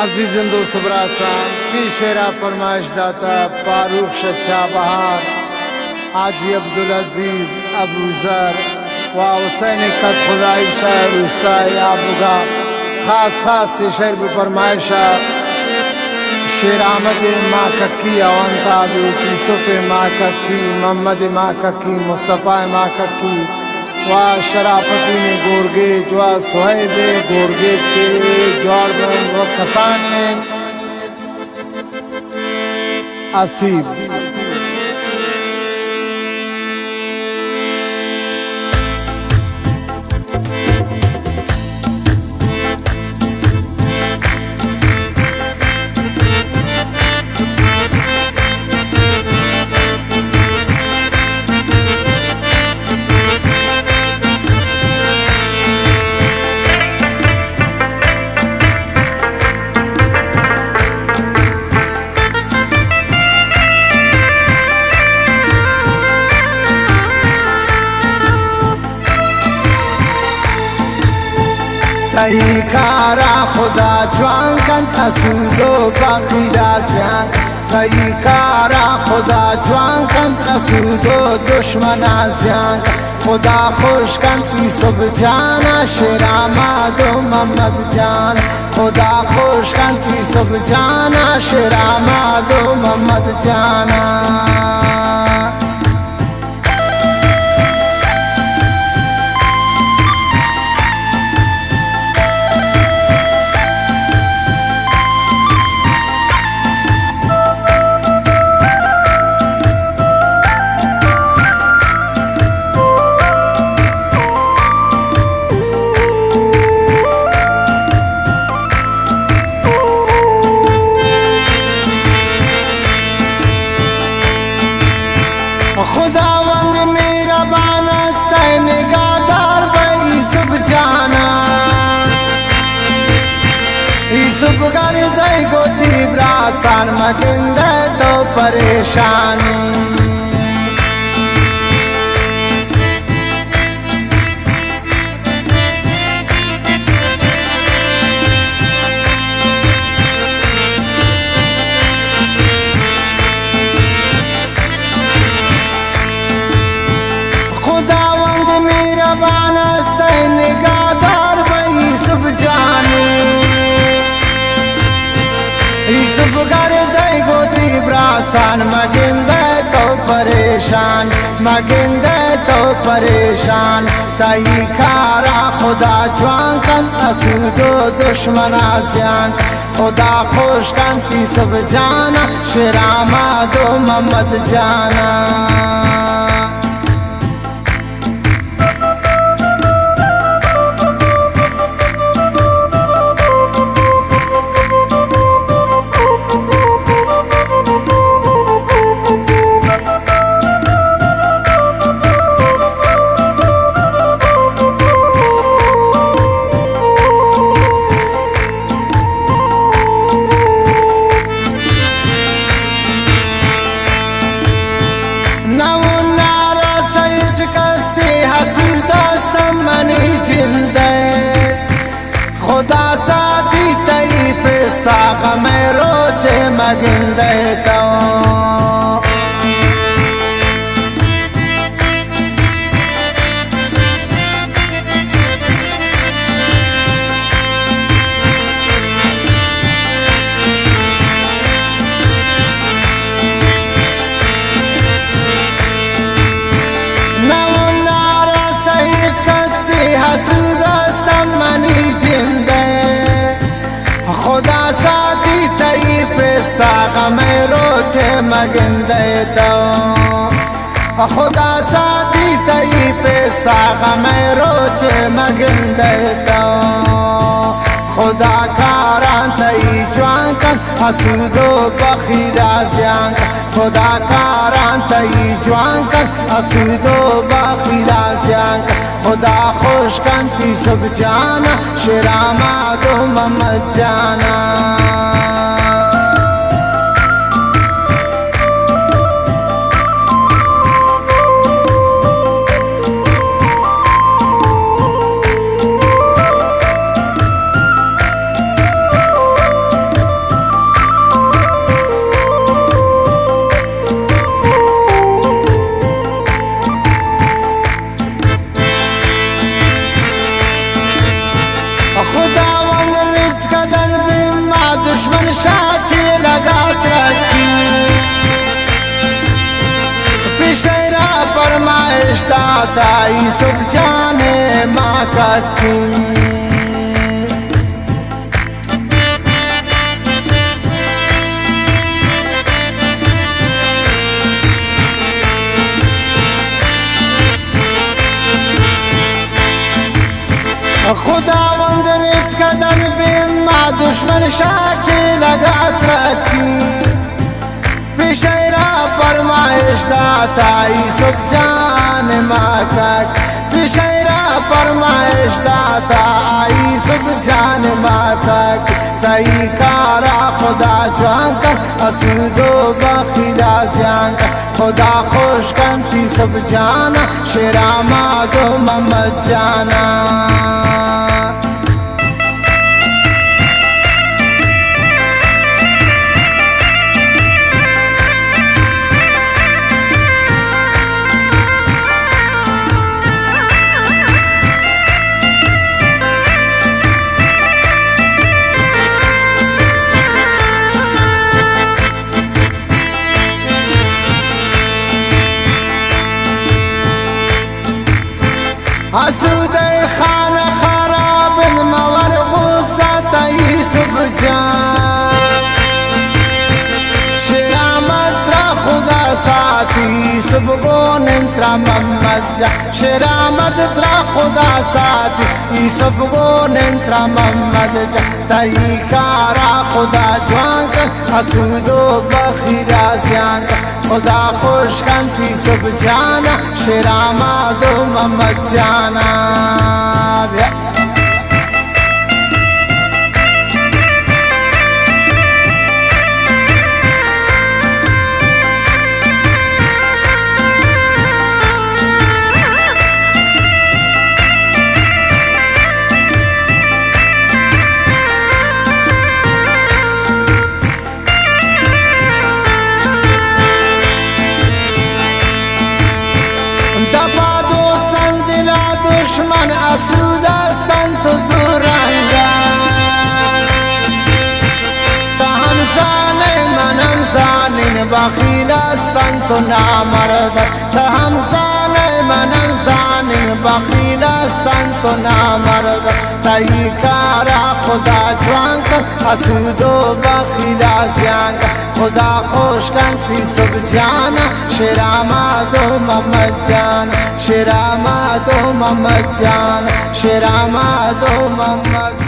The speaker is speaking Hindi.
अजीजन दो सुबरासान पीशेरा फरमाइश दाता फारूक शच्चा बहार हाजी अब्दुल अजीज अबू जर व हुसैन कद खुदाई शाह उस्ताद आबुगा खास खास से शेर भी फरमाइशा शेर अहमद माँ कक्की अवंता यूसुफ माँ कक्की मोहम्मद माँ कक्की मुस्तफ़ा माँ कक्की व शराफती ने गोरगेज व सुहेब गोरगेज के जॉर्बन व खसान आसिफ तई कारा खुदा जवान कन असुदो बाखिरा ज़ियान तई कारा खुदा जवान कन असुदो दुश्मना ज़ियान खुदा खुश कन ती सुब जाना शेरामा दो मोहम्मद जान खुदा खुश कन ती सुब जाना शेरामा दो मोहम्मद जाना खुदावंद मेरा बाना सैन गादार भाई सुब जाना सुब कर दई गोती ब्रासान मगिंद तो परेशानी बाना सैन गादार भाई सुब जानी सुब कर दई गोती ब्रासान मगिंद तो परेशान मगिंद तो परेशान तई खारा खुदा जवान कन असुदो दुश्मना ज़ियान खुदा खुश कन ती सुब जाना शेरामा दो मोहम्मद जाना खुदा साथी तई पे साग में रोचे मगिंदे तो नवनारा सही कसी हसुदा समनी जिंदे खुदा साथी तई पे साग में रोचे मगिंदे तो खुदा साथी तई पे साग में रोचे मगिंदे तो खुदा कारां तई जवान कन हसुदो बखीरा ज़ियान खुदा कारां तई जवान कन हसुदो बखीरा ज़ियान खुदा खुश कन ती सुब जाना शेरामा दो मोहम्मद जाना खुदावंद रिज़्क़ दन बिम्मा दुश्मन शाठी लगात रखी पिशरा फरमाइश दाता यूसुफ जाने माँ का की खुदावंद रिज़्क़ दन बिम्मा दुश्मन शाठी लगात रखी पिशरा फरमाइश दाता यूसुफ जान माकक पिशरा फरमाइश दाता यूसुफ जान माकक तई कारा खुदा जांकन असुदो बखिला जांकन खुदा खुश कंती सब जाना शेरामा दो ममद जाना हसूदे खाना खराब मवर गुस्सा यूसुफ जान शेरामत रा खुदा साथी यूसुफ गोन इंत्रा मोहम्मद जा शेरामत रा खुदा साथी यूसुफ गोन इंत्रा मोहम्मद जा तई कारा खुदा जांकन हसूदो बखिला जांकन खुदा खुश कंती सब जाना शेरामा दो मोहम्मद जाना दुश्मन असुदा संत दुरंगा तहम जाने मनम जानिन बखीला संत नामर्द तहम जाने मनम जानिन बखीला संत नामर्द तई कारा खुदा ज्वांकन असुदो बखीला ज्यांक खुदा खुश कंती सब जाना शेरामा दो मोहम्मद जान शेरामा दो मोहम्मद जान शेरामा दो मोहम्मद